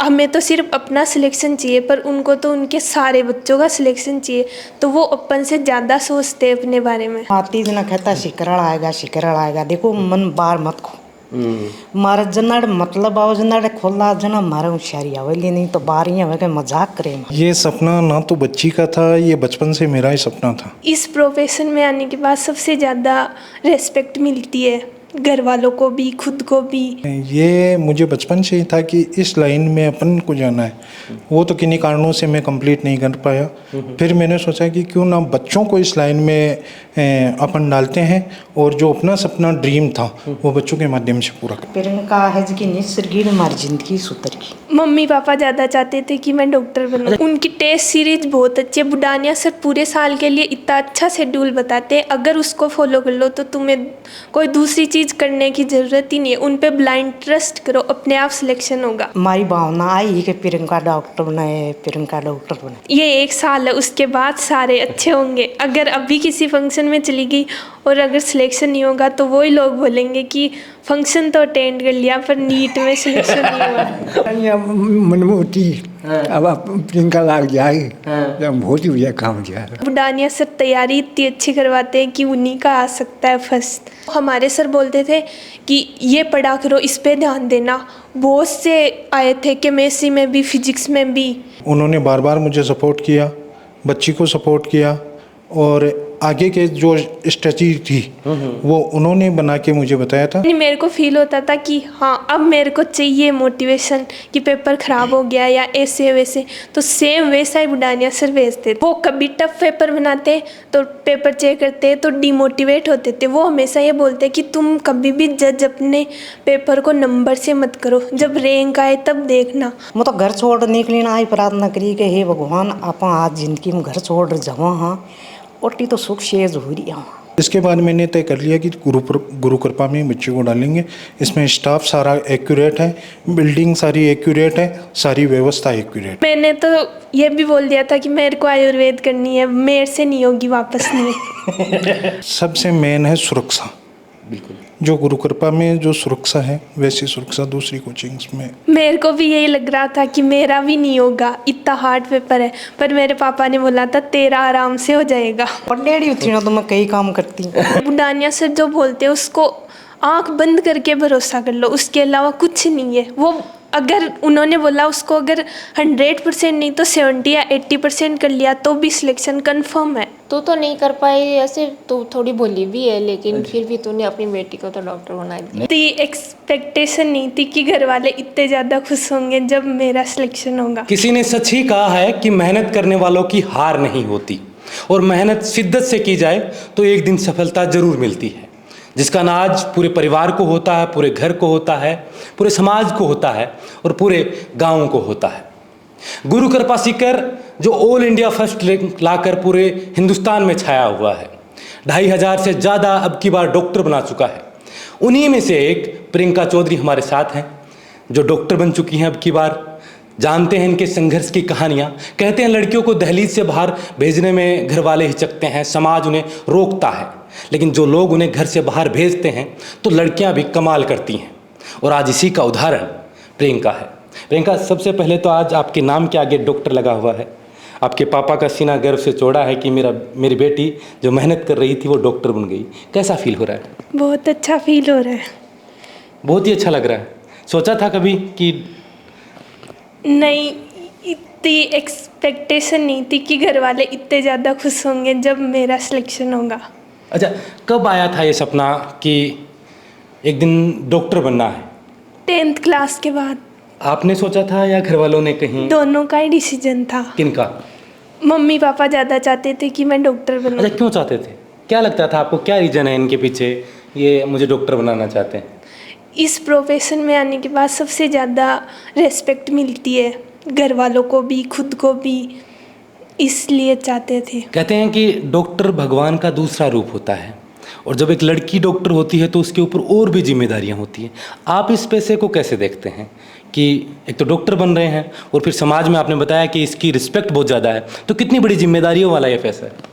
हमें तो सिर्फ अपना सिलेक्शन चाहिए, पर उनको तो उनके सारे बच्चों का सिलेक्शन चाहिए, तो वो अपन से ज़्यादा सोचते हैं अपने बारे में। आती जना कहता शिकरड़ आएगा, देखो मन बार मत खो। मारा जनाड़ मतलब आओ जनाड़ खोला जना मारा होशियारी आवेली, नहीं तो बारी हवे के मजाक करे। ये सपना ना तो बच्ची का था, ये बचपन से मेरा ही सपना था। इस प्रोफेशन में आने के बाद सबसे ज़्यादा रेस्पेक्ट मिलती है, घर वालों को भी, खुद को भी। ये मुझे बचपन से ही था कि इस लाइन में अपन को जाना है। वो तो किन्हीं कारणों से मैं कंप्लीट नहीं कर पाया। फिर मैंने सोचा कि क्यों ना बच्चों को इस लाइन में अपन डालते हैं, और जो अपना सपना ड्रीम था वो बच्चों के माध्यम से पूरा कर। प्रियंका है कि निसर्गी हमारी जिंदगी सुधर गई। मम्मी पापा ज़्यादा चाहते थे कि मैं डॉक्टर बनूं। उनकी टेस्ट सीरीज बहुत अच्छी है। बुडानिया सर पूरे साल के लिए इतना अच्छा शेड्यूल बताते हैं, अगर उसको फॉलो कर लो तो तुम्हें कोई दूसरी चीज़ करने की ज़रूरत ही नहीं है। उन पे ब्लाइंड ट्रस्ट करो, अपने आप सिलेक्शन होगा। हमारी भावना आई कि प्रियंका डॉक्टर बनाए, प्रियंका डॉक्टर बनाए। ये 1 साल है, उसके बाद सारे अच्छे होंगे। अगर अभी किसी फंक्शन में चली गई और अगर सिलेक्शन नहीं होगा तो वही लोग बोलेंगे कि फंक्शन तो अटेंड कर लिया पर नीट में सिलेक्शन नहीं हुआ। मनमोटी अब प्रियंका लाग जाएगी, बहुत ही बढ़िया काम किया। बुडानिया सर तैयारी इतनी अच्छी करवाते हैं कि उन्हीं का आ सकता है फर्स्ट। हमारे सर बोलते थे कि ये पढ़ा करो, इस पे ध्यान देना। बहुत से आए थे, केमिस्ट्री में भी, फिजिक्स में भी। उन्होंने बार बार मुझे सपोर्ट किया, बच्ची को सपोर्ट किया, और आगे के जो स्ट्रेटजी थी वो उन्होंने बना के मुझे बताया था। मेरे को फील होता था कि हाँ अब मेरे को चाहिए मोटिवेशन कि पेपर ख़राब हो गया या ऐसे वैसे, तो सेम वैसा ही बुडानिया सर भेजते। वो कभी टफ पेपर बनाते तो पेपर चेक करते तो डिमोटिवेट होते थे। वो हमेशा ये बोलते कि तुम कभी भी जज अपने पेपर को नंबर से मत करो, जब रैंक आए तब देखना। मैं तो घर छोड़ निकली ना, आई प्रार्थना करी कि हे भगवान आप आज जिंदगी में घर छोड़ जावा, हाँ ओटी तो सुख शेज हो रही है। इसके बाद मैंने तय कर लिया कि गुरु कृपा में बच्चे को डालेंगे। इसमें स्टाफ सारा एक्यूरेट है, बिल्डिंग सारी एक्यूरेट है, सारी व्यवस्था एक्यूरेट। मैंने तो ये भी बोल दिया था कि मेरे को आयुर्वेद करनी है, मेरे से नहीं होगी वापस नहीं। सबसे मेन है सुरक्षा। बिल्कुल, जो गुरु कृपा में जो सुरक्षा है वैसी सुरक्षा दूसरी कोचिंग्स में। मेरे को भी यही लग रहा था कि मेरा भी नहीं होगा, इतना हार्ड पेपर है, पर मेरे पापा ने बोला था तेरा आराम से हो जाएगा। पढ़ेड़ी होती ना तो मैं कई काम करती। बुडानिया सर जो बोलते हैं उसको आंख बंद करके भरोसा कर लो, उसके अलावा कुछ नहीं है। वो अगर उन्होंने बोला उसको अगर 100% नहीं तो 70 या 80% कर लिया तो भी सिलेक्शन कंफर्म है। तो नहीं कर पाई ऐसे, तो थोड़ी बोली भी है, लेकिन फिर भी तूने अपनी बेटी को तो डॉक्टर बना दिया। तो एक्सपेक्टेशन नहीं थी कि घर वाले इतने ज़्यादा खुश होंगे जब मेरा सिलेक्शन होगा। किसी ने सच ही कहा है कि मेहनत करने वालों की हार नहीं होती, और मेहनत शिद्दत से की जाए तो एक दिन सफलता जरूर मिलती है, जिसका नाज पूरे परिवार को होता है, पूरे घर को होता है, पूरे समाज को होता है, और पूरे गाँव को होता है। गुरु कृपा सीकर जो ऑल इंडिया फर्स्ट रैंक लाकर पूरे हिंदुस्तान में छाया हुआ है, 2500 से ज़्यादा अब की बार डॉक्टर बना चुका है। उन्हीं में से एक प्रियंका चौधरी हमारे साथ हैं, जो डॉक्टर बन चुकी हैं अब की बार। जानते हैं इनके संघर्ष की कहानियाँ। कहते हैं लड़कियों को दहलीज से बाहर भेजने में घर वाले हिचकते हैं, समाज उन्हें रोकता है, लेकिन जो लोग उन्हें घर से बाहर भेजते हैं तो लड़कियां भी कमाल करती हैं। और आज इसी का उदाहरण प्रियंका है। प्रियंका, सबसे पहले तो आज आपके नाम के आगे डॉक्टर लगा हुआ है। आपके पापा का सीना गर्व से चौड़ा है कि मेरी बेटी जो मेहनत कर रही थी वो डॉक्टर बन गई। कैसा फील हो रहा है? बहुत अच्छा फील हो रहा है। बहुत ही अच्छा लग रहा है। सोचा था कभी कि? नहीं, इतनी एक्सपेक्टेशन नहीं थी कि घर वाले इतने ज़्यादा खुश होंगे जब मेरा सिलेक्शन होगा। अच्छा, कब आया था ये सपना कि एक दिन डॉक्टर बनना है? 10th क्लास के बाद। आपने सोचा था या घर वालों ने कहीं? दोनों का ही डिसीजन था। किनका? मम्मी पापा ज़्यादा चाहते थे कि मैं डॉक्टर बनूं। अच्छा, क्यों चाहते थे? क्या लगता था आपको, क्या रीज़न है इनके पीछे ये मुझे डॉक्टर बनाना चाहते हैं? इस प्रोफेशन में आने के बाद सबसे ज़्यादा रेस्पेक्ट मिलती है, घर वालों को भी, खुद को भी, इसलिए चाहते थे। कहते हैं कि डॉक्टर भगवान का दूसरा रूप होता है, और जब एक लड़की डॉक्टर होती है तो उसके ऊपर और भी जिम्मेदारियां होती हैं। आप इस पैसे को कैसे देखते हैं कि एक तो डॉक्टर बन रहे हैं और फिर समाज में आपने बताया कि इसकी रिस्पेक्ट बहुत ज़्यादा है, तो कितनी बड़ी जिम्मेदारियों वाला ये फैसला है?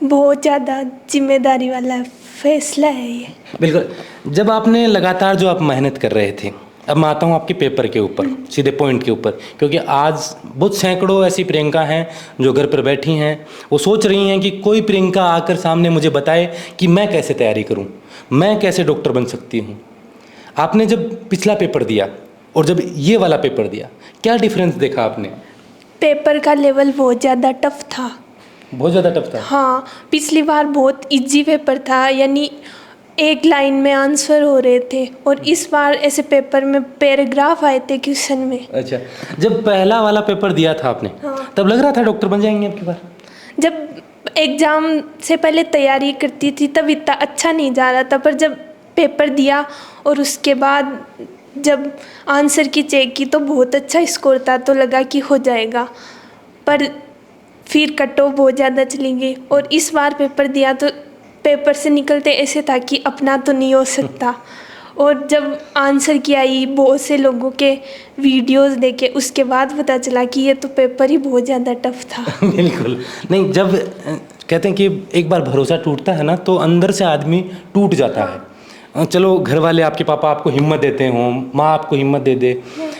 बहुत ज़्यादा जिम्मेदारी वाला फैसला है ये। बिल्कुल। जब आपने लगातार जो आप मेहनत कर रहे थे अब मैं आता हूँ आपके पेपर के ऊपर, सीधे पॉइंट के ऊपर, क्योंकि आज बहुत सैकड़ों ऐसी प्रियंका हैं जो घर पर बैठी हैं, वो सोच रही हैं कि कोई प्रियंका आकर सामने मुझे बताए कि मैं कैसे तैयारी करूँ, मैं कैसे डॉक्टर बन सकती हूँ। आपने जब पिछला पेपर दिया और जब ये वाला पेपर दिया, क्या डिफरेंस देखा आपने? पेपर का लेवल बहुत ज़्यादा टफ था। बहुत ज़्यादा टफ था? हाँ, पिछली बार बहुत इजी पेपर था, यानी एक लाइन में आंसर हो रहे थे, और इस बार ऐसे पेपर में पैराग्राफ आए थे क्वेश्चन में। अच्छा, जब पहला वाला पेपर दिया था आपने, तब लग रहा था डॉक्टर बन जाएंगे आपकी बार? जब एग्ज़ाम से पहले तैयारी करती थी तब इतना अच्छा नहीं जा रहा था, पर जब पेपर दिया और उसके बाद जब आंसर की चेक की तो बहुत अच्छा स्कोर था, तो लगा कि हो जाएगा। पर फिर कट ऑफ बहुत ज़्यादा चली गई, और इस बार पेपर दिया तो पेपर से निकलते ऐसे था कि अपना तो नहीं हो सकता। और जब आंसर की आई, बहुत से लोगों के वीडियोस देखे, उसके बाद पता चला कि ये तो पेपर ही बहुत ज़्यादा टफ था। बिल्कुल नहीं, जब कहते हैं कि एक बार भरोसा टूटता है ना, तो अंदर से आदमी टूट जाता है। चलो घर वाले, आपके पापा आपको हिम्मत देते हों, माँ आपको हिम्मत दे दे,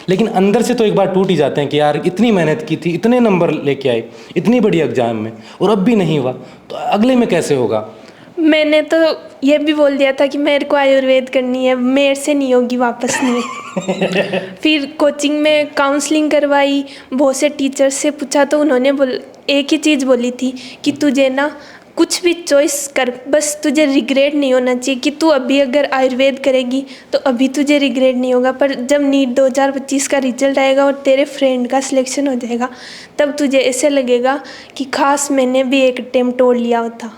लेकिन अंदर से तो एक बार टूट ही जाते हैं कि यार इतनी मेहनत की थी, इतने नंबर लेके आए इतनी बड़ी एग्जाम में, और अब भी नहीं हुआ, तो अगले में कैसे होगा? मैंने तो ये भी बोल दिया था कि मेरे को आयुर्वेद करनी है, मेरे से नहीं होगी, वापस नहीं। फिर कोचिंग में काउंसलिंग करवाई, बहुत से टीचर्स से पूछा, तो उन्होंने एक ही चीज़ बोली थी कि तुझे ना कुछ भी चॉइस कर, बस तुझे रिग्रेट नहीं होना चाहिए कि तू अभी अगर आयुर्वेद करेगी तो अभी तुझे रिग्रेट नहीं होगा, पर जब नीट 2025 का रिजल्ट आएगा और तेरे फ्रेंड का सिलेक्शन हो जाएगा, तब तुझे ऐसे लगेगा कि खास मैंने भी एक अटेम्प्ट तोड़ लिया होता।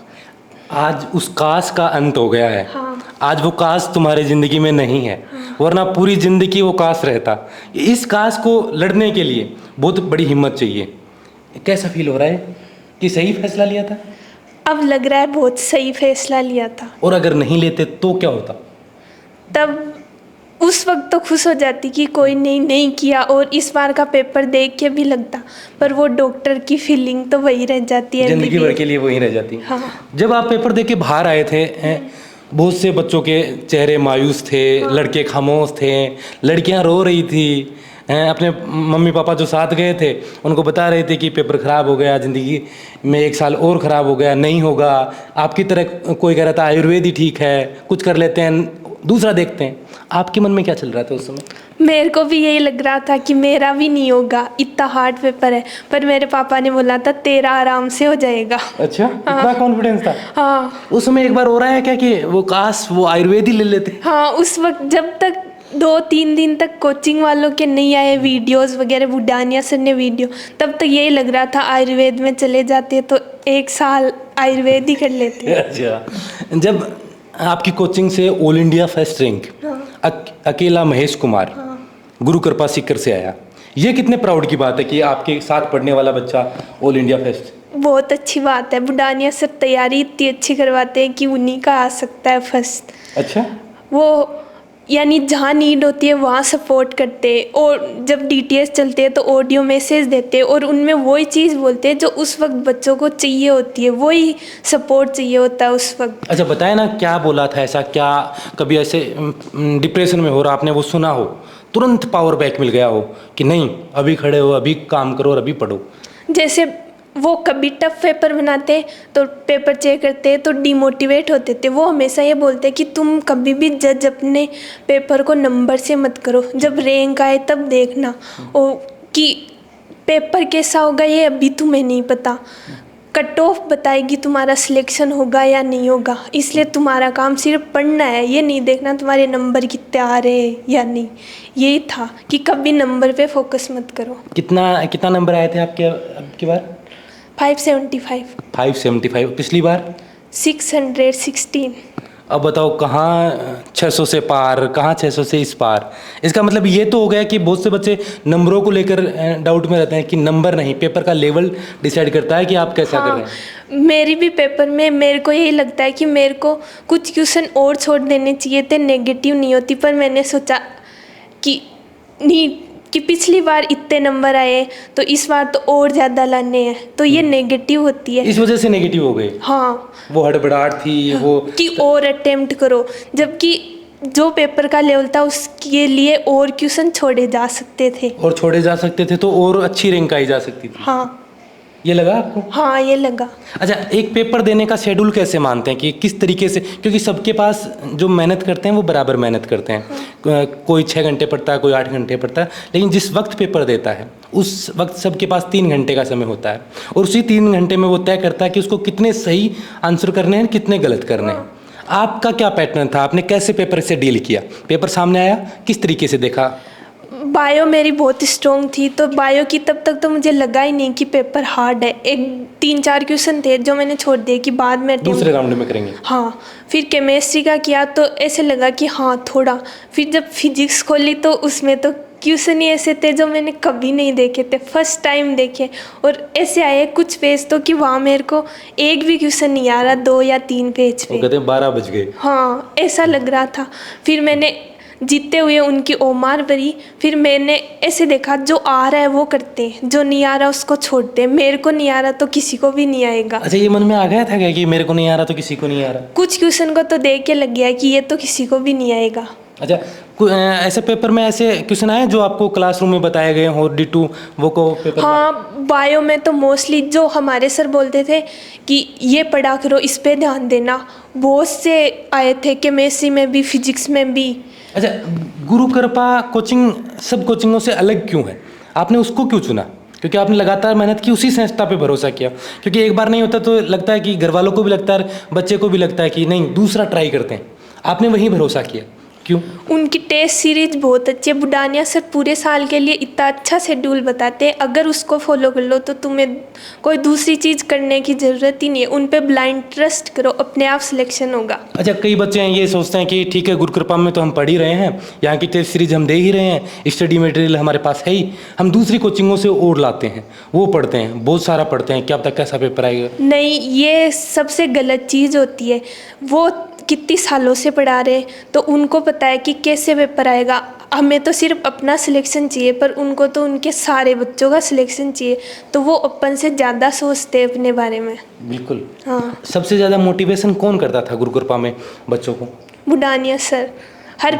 आज उस काश का अंत हो गया है। हाँ। आज वो काश तुम्हारी ज़िंदगी में नहीं है। हाँ। वरना पूरी ज़िंदगी वो काश रहता। इस काश को लड़ने के लिए बहुत बड़ी हिम्मत चाहिए। कैसा फील हो रहा है कि सही फैसला लिया था? अब लग रहा है बहुत सही फैसला लिया था। और अगर नहीं लेते तो क्या होता? तब उस वक्त तो खुश हो जाती कि कोई नहीं किया, और इस बार का पेपर देख के भी लगता, पर वो डॉक्टर की फीलिंग तो वही रह जाती है, जिंदगी भर के लिए वही रह जाती। हाँ। जब आप पेपर दे के बाहर आए थे, बहुत से बच्चों के चेहरे मायूस थे। हाँ। लड़के खामोश थे, लड़कियां रो रही थी, अपने मम्मी पापा जो साथ गए थे उनको बता रहे थे कि पेपर ख़राब हो गया, ज़िंदगी में एक साल और ख़राब हो गया, नहीं होगा। आपकी तरह कोई कह रहा था आयुर्वेद ही ठीक है, कुछ कर लेते हैं, दूसरा देखते हैं। आपके मन में क्या चल रहा था उस समय? मेरे को भी यही लग रहा था कि मेरा भी नहीं होगा, इतना हार्ड पेपर है, पर मेरे पापा ने बोला था तेरा आराम से हो जाएगा। अच्छा, इतना कॉन्फिडेंस था? हाँ। उस समय एक बार हो रहा है क्या कि वो काश वो आयुर्वेद ही ले लेते? हाँ, उस वक्त जब तक 2-3 दिन तक कोचिंग वालों के नहीं आए वीडियोस वगैरह, बुडानिया सर ने वीडियो, तब तक यही लग रहा था आयुर्वेद में चले जाते तो एक साल आयुर्वेद ही कर लेते। अच्छा, जब आपकी कोचिंग से ऑल इंडिया फर्स्ट रैंक अकेला महेश कुमार गुरु कृपा सीकर से आया, ये कितने प्राउड की बात है कि आपके साथ पढ़ने वाला बच्चा ऑल इंडिया फर्स्ट। बहुत अच्छी बात है, बुडानिया सर तैयारी इतनी अच्छी करवाते हैं कि उन्हीं का आ सकता है फर्स्ट। अच्छा, वो यानी जहाँ नीड होती है वहाँ सपोर्ट करते, और जब डीटीएस चलते हैं तो ऑडियो मैसेज देते, और उनमें वही चीज़ बोलते हैं जो उस वक्त बच्चों को चाहिए होती है, वही सपोर्ट चाहिए होता है उस वक्त। अच्छा बताए ना, क्या बोला था ऐसा? क्या कभी ऐसे डिप्रेशन में हो रहा आपने वो सुना हो, तुरंत पावर बैक मिल गया हो कि नहीं अभी खड़े हो, अभी काम करो और अभी पढ़ो? जैसे वो कभी टफ पेपर बनाते तो पेपर चेक करते तो डिमोटिवेट होते थे, वो हमेशा ये बोलते कि तुम कभी भी जज अपने पेपर को नंबर से मत करो, जब रैंक आए तब देखना, और कि पेपर कैसा होगा ये अभी तुम्हें नहीं पता, कट ऑफ बताएगी तुम्हारा सिलेक्शन होगा या नहीं होगा, इसलिए तुम्हारा काम सिर्फ पढ़ना है, ये नहीं देखना तुम्हारे नंबर कितने आ रहे हैं या नहीं। यही था कि कभी नंबर पे फोकस मत करो। कितना नंबर आए थे आपकी बार? 575। 575। पिछली बार 616। अब बताओ, कहाँ 600 से पार, कहाँ 600 से इस पार। इसका मतलब ये तो हो गया कि बहुत से बच्चे नंबरों को लेकर डाउट में रहते हैं कि नंबर नहीं, पेपर का लेवल डिसाइड करता है कि आप कैसा कर रहे हैं। मेरी भी पेपर में मेरे को यही लगता है कि मेरे को कुछ क्वेश्चन और छोड़ देने चाहिए थे, नेगेटिव नहीं होती, पर मैंने सोचा कि नहीं, कि पिछली बार इतने नंबर आए तो इस बार तो और ज़्यादा लाने हैं, तो ये नेगेटिव होती है, इस वजह से नेगेटिव हो गए। हाँ, वो हड़बड़ाहट थी। हाँ, वो कि और अटेम्प्ट करो, जबकि जो पेपर का लेवल था उसके लिए और क्वेश्चन छोड़े जा सकते थे। और छोड़े जा सकते थे तो और अच्छी रैंक आई जा सकती थी। हाँ ये लगा आपको? हाँ, ये लगा। अच्छा, एक पेपर देने का शेड्यूल कैसे मानते हैं कि किस तरीके से, क्योंकि सबके पास जो मेहनत करते हैं वो बराबर मेहनत करते हैं। कोई 6 घंटे पढ़ता है, कोई 8 घंटे पढ़ता है, लेकिन जिस वक्त पेपर देता है उस वक्त सबके पास 3 घंटे का समय होता है और उसी 3 घंटे में वो तय करता है कि उसको कितने सही आंसर करने हैं, कितने गलत करने हैं। आपका क्या पैटर्न था? आपने कैसे पेपर से डील किया? पेपर सामने आया, किस तरीके से देखा? बायो मेरी बहुत स्ट्रॉन्ग थी, तो बायो की तब तक तो मुझे लगा ही नहीं कि पेपर हार्ड है। 3-4 क्वेश्चन थे जो मैंने छोड़ दिए कि बाद में दूसरे राउंड में करेंगे। हाँ, फिर केमिस्ट्री का किया तो ऐसे लगा कि हाँ थोड़ा। फिर जब फिजिक्स खोली तो उसमें तो क्वेश्चन ही ऐसे थे जो मैंने कभी नहीं देखे थे, फर्स्ट टाइम देखे। और ऐसे आए कुछ पेज तो कि वहाँ मेरे को एक भी क्वेश्चन नहीं आ रहा, 2 या 3 पेज पे। वो कहते हैं 12 बज गए। हाँ, ऐसा लग रहा था। फिर मैंने जीते हुए उनकी ओमार भरी। फिर मैंने ऐसे देखा जो आ रहा है वो करते हैं, जो नहीं आ रहा उसको छोड़ते हैं। मेरे को नहीं आ रहा तो किसी को भी नहीं आएगा। अच्छा, ये मन में आ गया था क्या कि मेरे को नहीं आ रहा तो किसी को नहीं आ रहा? कुछ क्वेश्चन को तो देख के लग गया कि ये तो किसी को भी नहीं आएगा। अच्छा, ऐसे पेपर में ऐसे क्वेश्चन आए जो आपको क्लासरूम में बताए गए हों, D2 वो को पेपर? हाँ, बायो में तो मोस्टली जो हमारे सर बोलते थे कि ये पढ़ा करो, इस पे ध्यान देना, बहुत से आए थे। केमिस्ट्री में भी, फिजिक्स में भी। अच्छा, गुरु कृपा कोचिंग सब कोचिंगों से अलग क्यों है? आपने उसको क्यों चुना? क्योंकि आपने लगातार मेहनत की, उसी संस्था पे भरोसा किया। क्योंकि एक बार नहीं होता तो लगता है कि घर वालों को भी लगता है, बच्चे को भी लगता है कि नहीं दूसरा ट्राई करते हैं। आपने वहीं भरोसा किया, क्यों? उनकी टेस्ट सीरीज बहुत अच्छी है। बुडानिया सर पूरे साल के लिए इतना अच्छा शेड्यूल बताते हैं, अगर उसको फॉलो कर लो तो तुम्हें कोई दूसरी चीज़ करने की ज़रूरत ही नहीं है। उन पे ब्लाइंड ट्रस्ट करो, अपने आप सिलेक्शन होगा। अच्छा, कई बच्चे हैं ये सोचते हैं कि ठीक है गुरु कृपा में तो हम पढ़ ही रहे हैं, यहाँ की टेस्ट सीरीज हम दे ही रहे हैं, स्टडी मटेरियल हमारे पास है ही, हम दूसरी कोचिंगों से और लाते हैं, वो पढ़ते हैं, बहुत सारा पढ़ते हैं, क्या पता कैसा पेपर आएगा। नहीं, ये सबसे गलत चीज़ होती है। वो कितनी सालों से पढ़ा रहे हैं तो उनको पता है कि कैसे पेपर आएगा। हमें तो सिर्फ अपना सिलेक्शन चाहिए, पर उनको तो उनके सारे बच्चों का सिलेक्शन चाहिए, तो वो अपन से ज़्यादा सोचते हैं अपने बारे में। बिल्कुल। हाँ, सबसे ज़्यादा मोटिवेशन कौन करता था गुरु कृपा में बच्चों को? बुडानिया सर। हर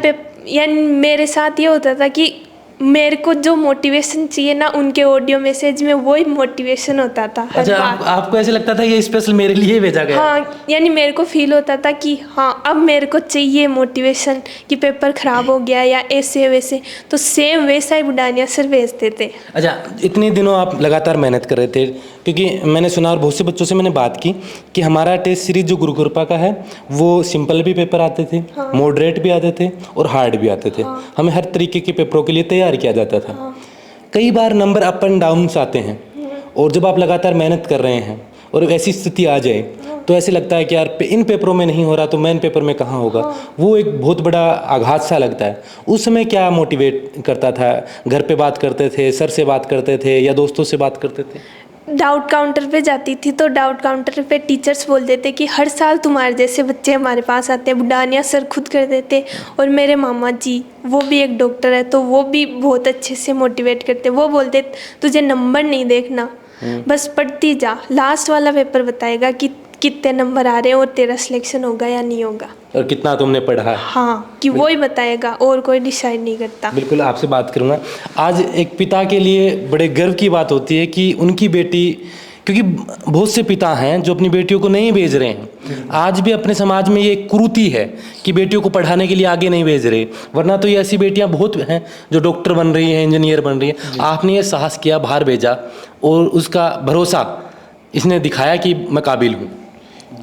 यानी मेरे साथ ये होता था कि मेरे को जो मोटिवेशन चाहिए ना, उनके ऑडियो मैसेज में वही मोटिवेशन होता था हर अच्छा, बार। आपको ऐसे लगता था ये स्पेशल मेरे लिए भेजा गया? हाँ, यानी मेरे को फील होता था कि हाँ अब मेरे को चाहिए मोटिवेशन कि पेपर ख़राब हो गया या ऐसे वैसे, तो सेम वैसा ही बुडानिया सर भेजते थे। अच्छा, इतने दिनों आप लगातार मेहनत कर रहे थे, क्योंकि मैंने सुना और बहुत से बच्चों से मैंने बात की कि हमारा टेस्ट सीरीज जो गुरु कृपा का है वो सिंपल भी पेपर आते थे, मॉडरेट भी आते थे और हार्ड भी आते थे। हमें हर तरीके के पेपरों के लिए तैयार किया जाता था। कई बार नंबर अप एंड डाउन आते हैं, और जब आप लगातार मेहनत कर रहे हैं और ऐसी स्थिति आ जाए तो ऐसे लगता है कि यार इन पेपरों में नहीं हो रहा तो मेन पेपर में कहाँ होगा। वो एक बहुत बड़ा आघात सा लगता है। उस समय क्या मोटिवेट करता था? घर पे बात करते थे, सर से बात करते थे या दोस्तों से बात करते थे? डाउट काउंटर पे जाती थी तो डाउट काउंटर पे टीचर्स बोल देते कि हर साल तुम्हारे जैसे बच्चे हमारे पास आते हैं। बुडानिया सर खुद कर देते, और मेरे मामा जी वो भी एक डॉक्टर है तो वो भी बहुत अच्छे से मोटिवेट करते। वो बोलते तुझे नंबर नहीं देखना, बस पढ़ती जा, लास्ट वाला पेपर बताएगा कि कितने नंबर आ रहे हैं और तेरा सिलेक्शन होगा या नहीं होगा, और कितना तुमने पढ़ा है। हाँ, कि वो ही बताएगा और कोई डिसाइड नहीं करता। बिल्कुल, आपसे बात करूँगा। आज एक पिता के लिए बड़े गर्व की बात होती है कि उनकी बेटी, क्योंकि बहुत से पिता हैं जो अपनी बेटियों को नहीं भेज रहे हैं। आज भी अपने समाज में ये कुरीति है कि बेटियों को पढ़ाने के लिए आगे नहीं भेज रहे, वरना तो ये ऐसी बेटियां बहुत हैं जो डॉक्टर बन रही हैं, इंजीनियर बन रही हैं। आपने ये साहस किया, बाहर भेजा, और उसका भरोसा इसने दिखाया कि मैं काबिल हूँ।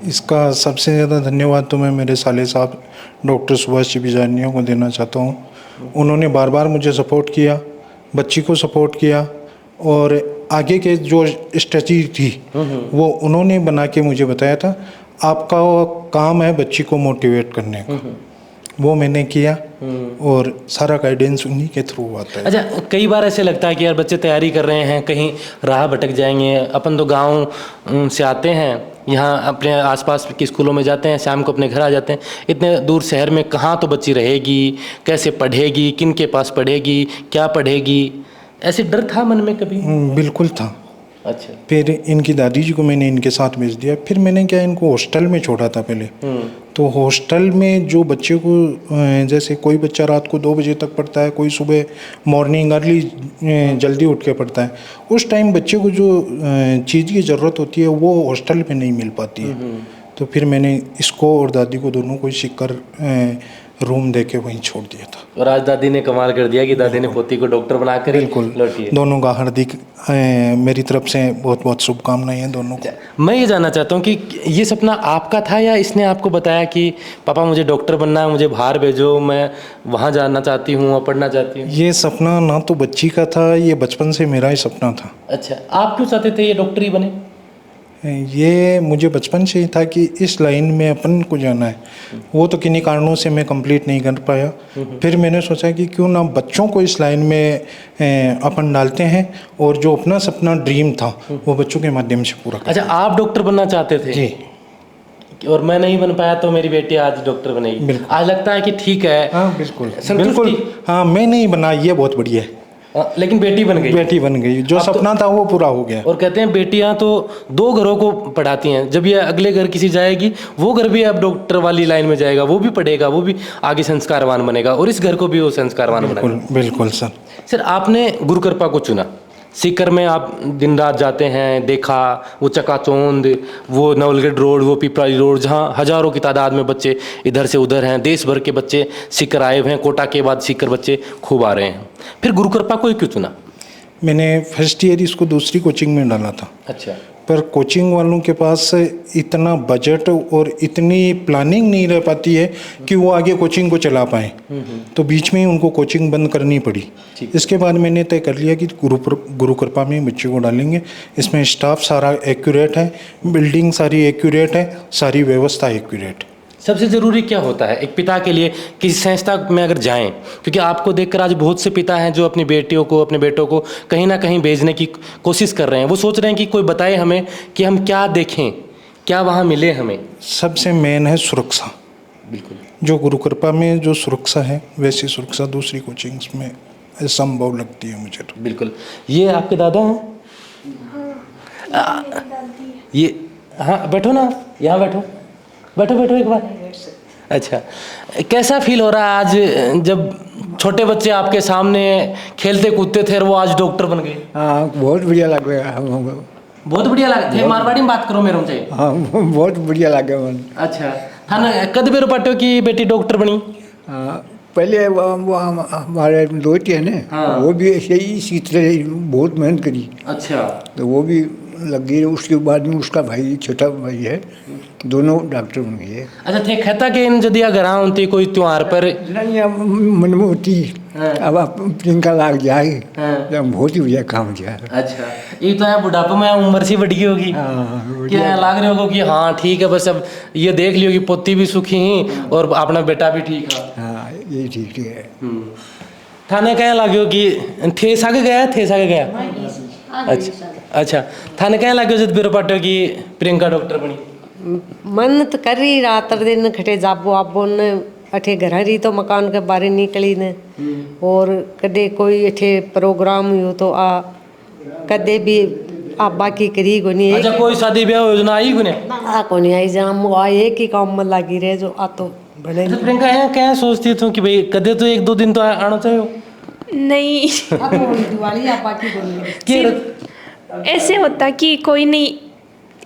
इसका सबसे ज़्यादा धन्यवाद तो मैं मेरे साले साहब डॉक्टर सुभाष बिजानिया को देना चाहता हूँ। उन्होंने बार बार मुझे सपोर्ट किया, बच्ची को सपोर्ट किया, और आगे के जो स्ट्रेटजी थी वो उन्होंने बना के मुझे बताया था। आपका काम है बच्ची को मोटिवेट करने का, वो मैंने किया, और सारा गाइडेंस उन्हीं के थ्रू आता है। अच्छा, कई बार ऐसे लगता है कि यार बच्चे तैयारी कर रहे हैं, कहीं राह भटक जाएंगे। अपन तो गांव से आते हैं, यहाँ अपने आसपास के स्कूलों में जाते हैं, शाम को अपने घर आ जाते हैं। इतने दूर शहर में कहाँ तो बच्ची रहेगी, कैसे पढ़ेगी, किन के पास पढ़ेगी, क्या पढ़ेगी, ऐसे डर था मन में कभी? बिल्कुल था। अच्छा। फिर इनकी दादी जी को मैंने इनके साथ भेज दिया। फिर मैंने क्या, इनको हॉस्टल में छोड़ा था पहले, तो हॉस्टल में जो बच्चे को जैसे कोई बच्चा रात को 2 बजे तक पढ़ता है, कोई सुबह मॉर्निंग अर्ली जल्दी उठ के पढ़ता है, उस टाइम बच्चे को जो चीज़ की ज़रूरत होती है वो हॉस्टल में नहीं मिल पाती है। तो फिर मैंने इसको और दादी को दोनों को सीखकर रूम दे के वहीं छोड़ दिया था। और आज दादी ने कमाल कर दिया कि दादी ने पोती को डॉक्टर बनाकर बिल्कुल लौटी है। दोनों का हार्दिक मेरी तरफ से बहुत बहुत शुभकामनाएं हैं दोनों को। मैं ये जानना चाहता हूँ कि ये सपना आपका था या इसने आपको बताया कि पापा मुझे डॉक्टर बनना है, मुझे बाहर भेजो, मैं वहाँ जाना चाहती हूँ और पढ़ना चाहती हूँ? ये सपना ना तो बच्ची का था, ये बचपन से मेरा ही सपना था। अच्छा, आप क्यों चाहते थे ये डॉक्टर ही बने? ये मुझे बचपन से ही था कि इस लाइन में अपन को जाना है। वो तो किन्हीं कारणों से मैं कंप्लीट नहीं कर पाया। फिर मैंने सोचा कि क्यों ना बच्चों को इस लाइन में अपन डालते हैं और जो अपना सपना ड्रीम था वो बच्चों के माध्यम से पूरा करें। अच्छा, आप डॉक्टर बनना चाहते थे? जी। और मैं नहीं बन पाया तो मेरी बेटी आज डॉक्टर बनेगी। आज लगता है कि ठीक है। हाँ बिल्कुल संतुष्टि? बिल्कुल। हाँ, मैं नहीं बना, ये बहुत बढ़िया है। लेकिन बेटी बन गई। बेटी बन गई, जो सपना था वो पूरा हो गया। और कहते हैं बेटियां तो 2 घरों को पढ़ाती हैं। जब ये अगले घर किसी जाएगी, वो घर भी अब डॉक्टर वाली लाइन में जाएगा, वो भी पढ़ेगा, वो भी आगे संस्कारवान बनेगा और इस घर को भी वो संस्कारवान बनेगा। बिल्कुल बिल्कुल सर। सर, आपने गुरु कृपा को चुना। सीकर में आप दिन रात जाते हैं, देखा वो चकाचौंध, वो नवलगढ़ रोड, वो पिपराली रोड, जहाँ हज़ारों की तादाद में बच्चे इधर से उधर हैं, देश भर के बच्चे सीकर आए हुए हैं, कोटा के बाद सीकर बच्चे खूब आ रहे हैं। फिर गुरु कृपा को ही क्यों चुना? मैंने फर्स्ट ईयर इसको दूसरी कोचिंग में डाला था। अच्छा। पर कोचिंग वालों के पास इतना बजट और इतनी प्लानिंग नहीं रह पाती है कि वो आगे कोचिंग को चला पाएँ। तो बीच में ही उनको कोचिंग बंद करनी पड़ी। इसके बाद मैंने तय कर लिया कि गुरु कृपा में बच्चे को डालेंगे। इसमें स्टाफ सारा एक्यूरेट है, बिल्डिंग सारी एक्यूरेट है, सारी व्यवस्था एक्यूरेट है। सबसे ज़रूरी क्या होता है एक पिता के लिए किसी संस्था में अगर जाएं? क्योंकि आपको देखकर आज बहुत से पिता हैं जो अपनी बेटियों को, अपने बेटों को कहीं ना कहीं भेजने की कोशिश कर रहे हैं। वो सोच रहे हैं कि कोई बताए हमें कि हम क्या देखें, क्या वहाँ मिले हमें। सबसे मेन है सुरक्षा। बिल्कुल। जो गुरु कृपा में जो सुरक्षा है, वैसी सुरक्षा दूसरी कोचिंग्स में असंभव लगती है मुझे तो। बिल्कुल। ये आपके दादा हैं? ये हाँ, बैठो ना, यहाँ बैठो बैठो बैठो एक बार। अच्छा, कैसा फील हो रहा है आज जब छोटे बच्चे आपके सामने खेलते कूदते थे और वो आज डॉक्टर बन गए? हाँ, बहुत बढ़िया लग रहा है हमको। बहुत बढ़िया लगा थे। मारवाड़ी में बात करो मेरे से। हाँ, बहुत बढ़िया लगा मन। अच्छा, थाना कद बेरो पाटो की बेटी डॉक्टर बनी? हाँ, पहले वो हमारे दोस्त है ना, हाँ। वो भी ऐसे ही इसी तरह बहुत मेहनत करी। अच्छा। तो वो भी लग गई। उसके बाद में उसका भाई, छोटा भाई है, दोनों डॉक्टर बन गए। अच्छा, थे कहता कि इन जदिया घर होती कोई त्योहार पर नहीं, अब मन में होती। हाँ। अब आप जिनका लाग जाए, हाँ। जब बहुत ही बढ़िया काम किया। अच्छा, ये तो है बुढ़ापे में उम्र सी बढ़ गई होगी। हाँ, क्या लाग रहे होगा कि हाँ ठीक है, बस अब ये देख लियो कि पोती भी सुखी ही और अपना बेटा भी ठीक है। हाँ, ये ठीक है। थाने क्या लाग्यो कि थे सागे गया? अच्छा अच्छा, थाने क्या लाग्यो जब बेरो पाटो कि प्रियंका डॉक्टर बनी? मन तो कर रही रात दिन खटे जाबो आबो न अठे घर रही तो मकान के बारे निकली न। और कदे कोई अठे प्रोग्राम हो तो आ कदे भी आ बाकी करी कोनी। अच्छा, कोई शादी ब्याह योजना आई कोने? आ कोनी आई जाम आ एक ही काम में लगी रहे जो आ तो बड़े अच्छा, प्रियंका यहाँ क्या सोचती तू कि भाई कदे तो 1-2 दिन तो आना चाहिए? नहीं दिवाली आ बाकी कोनी। ऐसे होता कि कोई नहीं,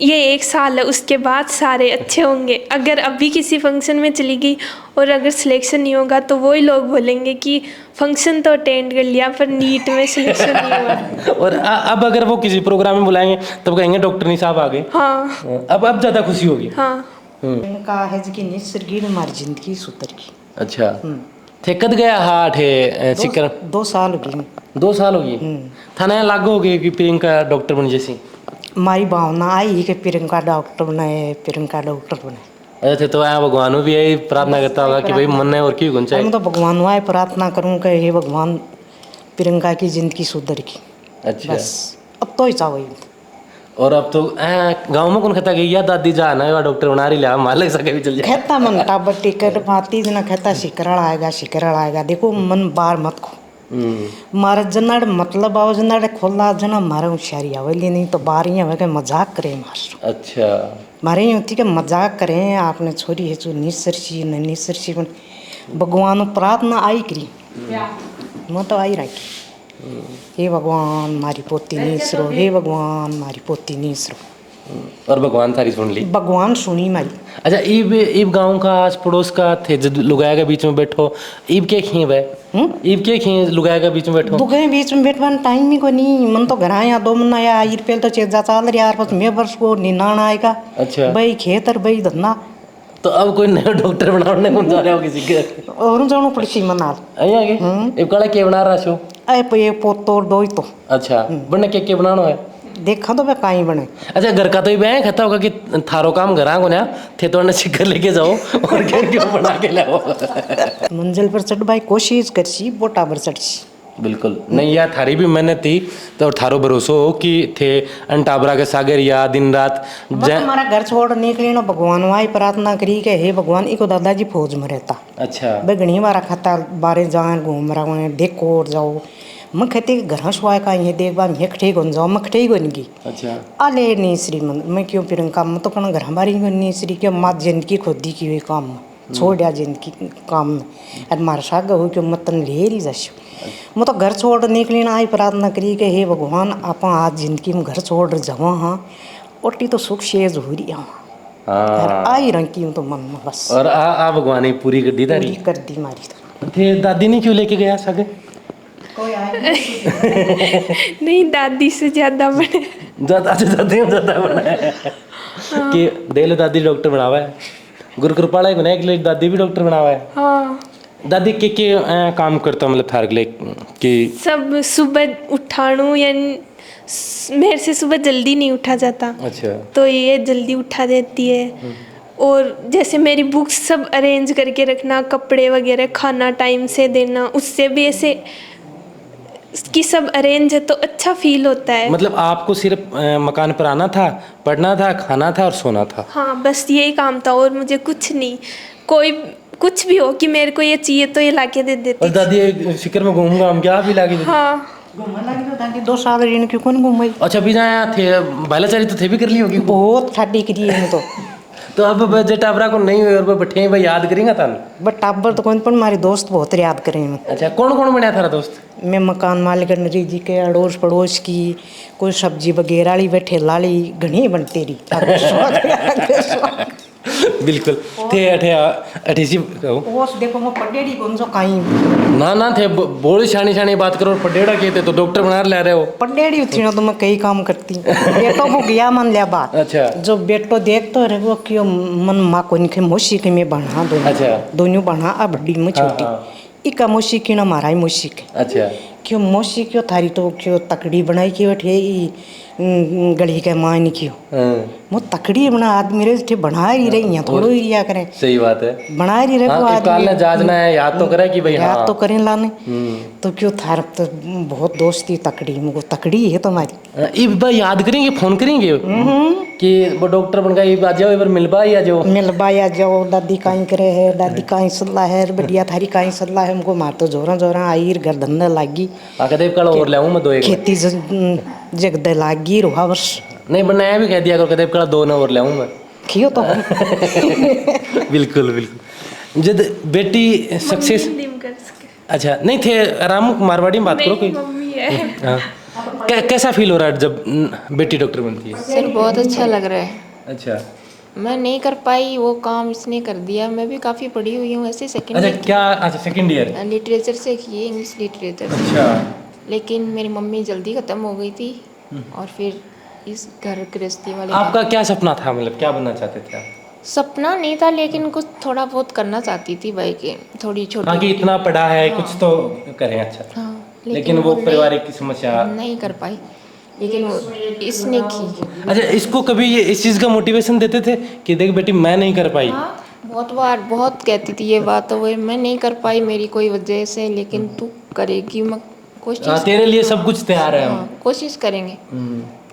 ये 1 साल है, उसके बाद सारे अच्छे होंगे। अगर अभी किसी फंक्शन में चली गई और अगर सिलेक्शन नहीं होगा तो वही लोग बोलेंगे कि फंक्शन तो अटेंड कर लिया पर नीट में सिलेक्शन नहीं हुआ। और अब अगर वो किसी प्रोग्राम में बुलाएंगे तब कहेंगे डॉक्टर नहीं साहब आ गए। हाँ अब ज़्यादा खुशी होगी। हाँ। इनका है कि निसर्गी हमारी जिंदगी सुतर की। अच्छा, थे कद गया हाट है सिकर? 2 साल हो गई। 2 साल हो गए। थाना लागू हो गए कि प्रियंका डॉक्टर बन जैसी? हमारी भावना आई कि प्रियंका डॉक्टर बनाए, प्रियंका डॉक्टर बनाए। अच्छा, तो यहाँ भगवान भी यही प्रार्थना करता होगा कि भाई मन है और क्यों गुंचा मैं तो भगवान वाए प्रार्थना करूँ कि हे भगवान प्रियंका की जिंदगी सुधर की। अच्छा, बस अब तो ही चाहो। और अब तो गाँव में कौन कहता कि या दादी जा ना डॉक्टर बना रही लिया मालिक सके भी चल जाए। कहता मन टाबर टिकट पाती जना कहता शिकरड़ आएगा। देखो मन बार मत खो। मारे जनाड़ मतलब आओ जनाड़ खोला जना मारे होशियारी आवेली नहीं तो बारियां वे के मजाक करे मास्टर। अच्छा मारे यूं थी के मजाक करें आपने छोरी है जो निसरसी न निसरसी बन भगवान प्रार्थना आई करी मैं तो आई रखी हे भगवान मारी पोती निसरो, हे भगवान मारी पोती निसरो। और भगवान थारी सुन ली? भगवान सुनी मारी। अच्छा ईब गांव का आस पड़ोस का थे जब लुगाया के बीच में बैठो ईब के खींव है? ईब के खींव लुगाया के बीच में बैठो? दुगे बीच में बैठवान टाइम ही को नहीं मन तो घर आया 2 महीना या ईर पेल तो चेजा चाल रही यार बस मैं वर्ष को निनाण आएगा। अच्छा भाई खेत और भाई धंधा। तो अब कोई नया डॉक्टर बनाने कौन जा रहे हो किसी के? और जानो पड़सी मनाल अया के ईब काला के बना रहा छो? ए पे पोतो डोई तो। अच्छा बने के बनानो है? देखा तो मैं काई बने। अच्छा घर का तो ही बैंक खाता होगा कि थारो काम घरा को ना थे तो शिकर लेके जाओ और क्यों बना के लाओ। मंजिल पर चढ़ भाई कोशिश करसी बोटा पर चढ़सी। बिल्कुल नहीं यार थारी भी मेहनत थी तो थारो भरोसो हो कि थे अंटाबरा के सागर या दिन रात बस हमारा घर छोड़ निकली ना भगवान वाई प्रार्थना करी के हे भगवान इको दादाजी फौज में रहता। अच्छा बेगनी बारा खाता बारे जान घूम रहा हूँ देखो और जाओ मैं कहती घर सुहा का ये देख बा मैं ठीक हो जाओ मैं ठीक हो नहीं। अच्छा अले नहीं श्रीमंत मैं क्यों फिर काम तो कना घर हमारी नहीं श्री क्यों माँ जिंदगी खोदी की हुई काम छोड़ दिया जिंदगी काम में और मार साग हो क्यों मतन ले रही जैसे मैं तो घर छोड़ निकली ना आई प्रार्थना करी के हे भगवान आप आज जिंदगी में घर छोड़ जावा हाँ ओटी तो सुख शेज हो रही हाँ आई रंग की तो मन में बस। और आ भगवान ने पूरी कर दी तारी? कर दी मारी तो थे दादी ने क्यों लेके गया सागे? कोई आया नहीं दादी से ज़्यादा बने। ज्यादा बना है कि दे लो दादी डॉक्टर बनावा है गुरु कृपाला को एक ले दादी भी डॉक्टर बनावा है। हाँ दादी के काम करता मतलब थार ले कि सब सुबह उठाणू या मेरे से सुबह जल्दी नहीं उठा जाता। अच्छा तो ये जल्दी उठा देती है और जैसे मेरी बुक्स सब अरेंज करके रखना कपड़े वगैरह खाना टाइम से देना उससे भी ऐसे कि सब अरेंज है तो अच्छा फील होता है। मतलब आपको सिर्फ मकान पर आना था पढ़ना था खाना था और सोना था? हाँ बस यही काम था और मुझे कुछ नहीं कोई कुछ भी हो कि मेरे को ये चाहिए तो ये लाके दे देती। और दादी फिक्र में घूमूंगा हम क्या भी लाके देती? हाँ घूमने लगी तो दादी 2 साल रही क्यों कौन घूम गई। अच्छा भी जाया थे बालाचारी तो थे भी कर ली होगी बहुत ठाडी करी है तो अब जे टाबरा को नहीं हुए और बैठे भाई याद करेंगे था बट टाबर तो कौन पर हमारे दोस्त बहुत याद करेंगे। अच्छा कौन कौन बनया था दोस्त? मैं मकान मालिक नरी जी के अड़ोस पड़ोस की कोई सब्जी वगैरह वाली बैठे लाली घनी बनती रही। बिल्कुल थे अठे अठेसी ओस देखो मैं पडेड़ी कौन जो काई ना थे बोली शानी शानी बात करो पडेड़ा कहते तो डॉक्टर बना ले रहे हो। पडेड़ी थी ना तो मैं कई काम करती बेटो को गया मन लिया बात। अच्छा जो बेटो देख तो रहे वो क्यों मन माँ को इनके मोशी के में बढ़ा दो। अच्छा दोनों बढ़ा अब बड़ी में छोटी इका मोशी की ना मारा मोशी के। अच्छा क्यों मोशी क्यों थारी तो क्यों तकड़ी बनाई क्यों ठे गली के मान क्यों वो तकड़ी बना आदमी रे थे बना ही रही है थोड़ो ही रिया करें। सही बात है बना ही रहे हाँ, आदमी जाजना है याद तो करे कि भाई याद हाँ। तो करें लाने तो क्यों थार तो बहुत दोस्ती तकड़ी मुझको तकड़ी है तुम्हारी। ये भाई याद करेंगे फोन करेंगे कि वो डॉक्टर बन गया आ जाओ एक बार मिलबा या जाओ मिलबा या जाओ दादी काई करे है दादी काई सलाह है बढ़िया थारी काई सलाह है हमको मार तो जोरा जोरा आई घर धंधा लागी आके कल और लाऊं मैं 2 एक खेती जगदे लागी रोहा वर्ष नहीं बनाया भी कह दिया करो कदेव कल 2 न और लाऊं मैं खियो तो बिल्कुल बिल्कुल जब बेटी सक्सेस अच्छा नहीं थे आराम मारवाड़ी में बात करो कोई मम्मी है। हाँ कैसा फील हो रहा है जब बेटी डॉक्टर बनती है? सर बहुत अच्छा लग रहा है। अच्छा मैं नहीं कर पाई वो काम इसने कर दिया। मैं भी काफ़ी पढ़ी हुई हूँ ऐसे सेकंड अच्छा क्या अच्छा सेकंड ईयर लिटरेचर से की है इंग्लिश लिटरेचर। अच्छा लेकिन मेरी मम्मी जल्दी ख़त्म हो गई थी और फिर इस घर गृहस्थी वाले आपका क्या सपना था मतलब क्या बनना चाहते थे आप? सपना नहीं था लेकिन कुछ थोड़ा बहुत करना चाहती थी भाई के थोड़ी छोटी। हाँ कि इतना पढ़ा है कुछ तो करें अच्छा। हाँ लेकिन वो पारिवारिक की समस्या नहीं कर पाई लेकिन वो इसने की। अच्छा इसको कभी ये इस चीज़ का मोटिवेशन देते थे कि देख बेटी मैं नहीं कर पाई? हाँ बहुत बार बहुत कहती थी ये बात तो वो मैं नहीं कर पाई मेरी कोई वजह से लेकिन तू करेगी मैं कोशिश। तेरे लिए सब कुछ तैयार है हम। हाँ, कोशिश करेंगे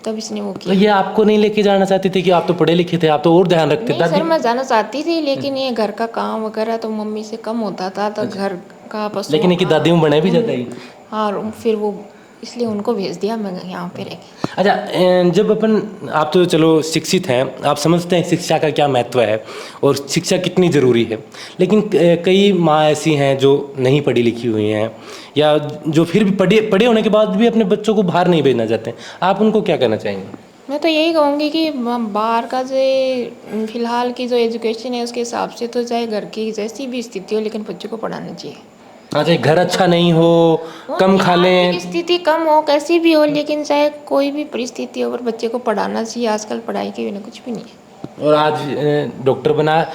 तब इसने वो तो किया। ये आपको नहीं लेके जाना चाहती थी कि आप तो पढ़े लिखे थे आप तो और ध्यान रखते नहीं सर मैं जाना चाहती थी लेकिन ये घर का काम वगैरह तो मम्मी से कम होता था तो घर का बस लेकिन इनकी दादी में बने भी जाता है। और फिर वो इसलिए उनको भेज दिया, मैं यहाँ पे रह गई। अच्छा, जब अपन, आप तो चलो शिक्षित हैं, आप समझते हैं शिक्षा का क्या महत्व है और शिक्षा कितनी ज़रूरी है, लेकिन कई माँ ऐसी हैं जो नहीं पढ़ी लिखी हुई हैं या जो फिर भी पढ़े होने के बाद भी अपने बच्चों को बाहर नहीं भेजना चाहते हैं, आप उनको क्या कहना चाहेंगे? मैं तो यही कहूँगी कि बाहर का जो फिलहाल की जो एजुकेशन है उसके हिसाब से तो चाहे घर की जैसी भी स्थिति हो, लेकिन बच्चों को पढ़ाना चाहिए। अच्छा, घर अच्छा नहीं हो, कम खा लें, आर्थिक स्थिति कम हो, कैसी भी हो, लेकिन चाहे कोई भी परिस्थिति हो, पर बच्चे को पढ़ाना चाहिए। आजकल पढ़ाई के बिना कुछ भी नहीं है। और आज डॉक्टर बना,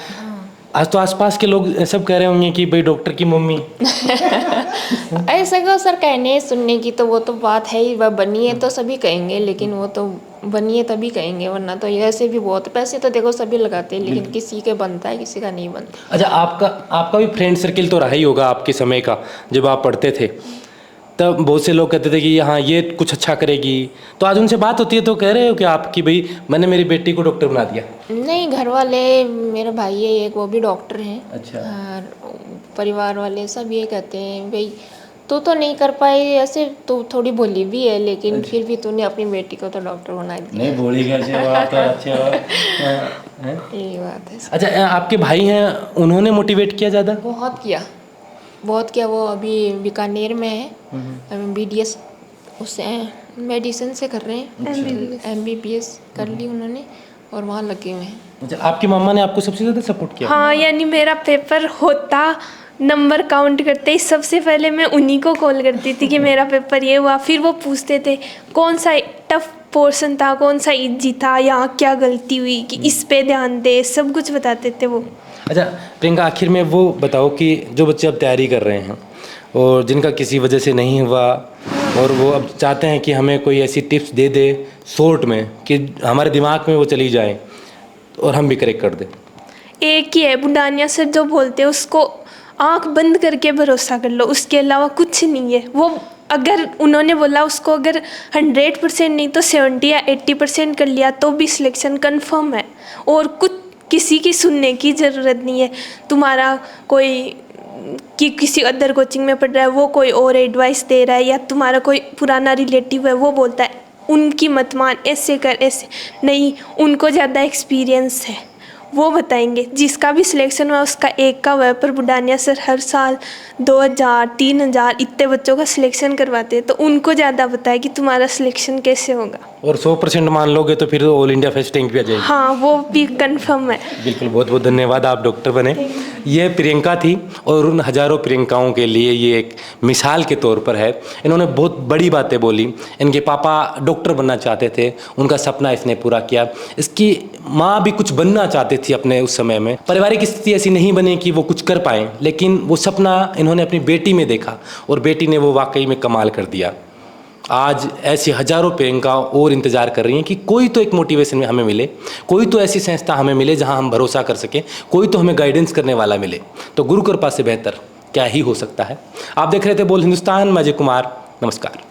आज तो आसपास के लोग सब कह रहे होंगे कि भाई डॉक्टर की मम्मी। ऐसा क्यों सर, कहने सुनने की तो वो तो बात है ही, वह बनी है तो सभी कहेंगे, लेकिन वो तो बनी है तभी कहेंगे, वरना तो ऐसे भी बहुत पैसे तो देखो सभी लगाते हैं, लेकिन किसी के बनता है किसी का नहीं बनता। अच्छा, आपका भी फ्रेंड सर्किल तो रहा ही होगा आपके समय का, जब आप पढ़ते थे तब बहुत से लोग कहते थे कि हाँ ये कुछ अच्छा करेगी, तो आज उनसे बात होती है तो कह रहे हो कि आप कि भाई मैंने मेरी बेटी को डॉक्टर बना दिया? नहीं, घर वाले, मेरा भाई है एक, वो भी डॉक्टर हैं। अच्छा। और परिवार वाले सब ये कहते हैं भाई तू तो नहीं कर पाई, ऐसे तो थोड़ी बोली भी है, लेकिन फिर भी तूने अपनी बेटी को तो डॉक्टर बना दिया। नहीं बोली कैसे बात है, अच्छी बात है। यही बात है। अच्छा, आपके भाई हैं, उन्होंने मोटिवेट किया ज़्यादा? बहुत किया। वो अभी बीकानेर में है, BDS उससे मेडिसिन से कर रहे हैं, MBBS कर ली उन्होंने और वहाँ लगे हुए हैं। अच्छा, आपकी मम्मा ने आपको सबसे ज़्यादा सपोर्ट किया? हाँ, यानी मेरा पेपर होता, नंबर काउंट करते ही सबसे पहले मैं उन्हीं को कॉल करती थी कि मेरा पेपर ये हुआ। फिर वो पूछते थे कौन सा टफ पोर्शन था, कौन सा इजी था, यहाँ क्या गलती हुई, कि इस पे ध्यान दे, सब कुछ बताते थे वो। अच्छा प्रियंका, आखिर में वो बताओ कि जो बच्चे अब तैयारी कर रहे हैं और जिनका किसी वजह से नहीं हुआ और वो अब चाहते हैं कि हमें कोई ऐसी टिप्स दे दे शॉर्ट में कि हमारे दिमाग में वो चली जाए और हम भी करेक्ट कर दें। एक ही है, बुढ़ानिया सर जो बोलते हैं उसको आंख बंद करके भरोसा कर लो, उसके अलावा कुछ नहीं है। वो अगर उन्होंने बोला उसको अगर 100% नहीं तो 70 या 80% कर लिया तो भी सिलेक्शन कंफर्म है, और कुछ किसी की सुनने की ज़रूरत नहीं है। तुम्हारा कोई कि किसी अदर कोचिंग में पढ़ रहा है वो कोई और एडवाइस दे रहा है, या तुम्हारा कोई पुराना रिलेटिव है वो बोलता है उनकी मत मान, ऐसे कर, ऐसे नहीं, उनको ज़्यादा एक्सपीरियंस है, वो बताएंगे। जिसका भी सिलेक्शन हुआ उसका एक का हुआ है, पर बुढ़ानिया सर हर साल 2000-3000 इतने बच्चों का सिलेक्शन करवाते हैं, तो उनको ज़्यादा पता है कि तुम्हारा सिलेक्शन कैसे होगा। और 100% मान लोगे तो फिर ऑल इंडिया फर्स्ट रैंक भी आ जाएगी। हाँ, वो भी कंफर्म है। बिल्कुल, बहुत बहुत धन्यवाद, आप डॉक्टर बने। ये प्रियंका थी और उन हज़ारों प्रियंकाओं के लिए ये एक मिसाल के तौर पर है। इन्होंने बहुत बड़ी बातें बोली। इनके पापा डॉक्टर बनना चाहते थे, उनका सपना इसने पूरा किया। इसकी माँ भी कुछ बनना चाहती थी अपने उस समय में, पारिवारिक स्थिति ऐसी नहीं बनी कि वो कुछ कर पाएँ, लेकिन वो सपना इन्होंने अपनी बेटी में देखा और बेटी ने वो वाकई में कमाल कर दिया। आज ऐसी हज़ारों प्रियंका और इंतज़ार कर रही हैं कि कोई तो एक मोटिवेशन में हमें मिले, कोई तो ऐसी संस्था हमें मिले जहां हम भरोसा कर सकें, कोई तो हमें गाइडेंस करने वाला मिले। तो गुरु कृपा से बेहतर क्या ही हो सकता है। आप देख रहे थे बोल हिंदुस्तान, मैं अजय कुमार, नमस्कार।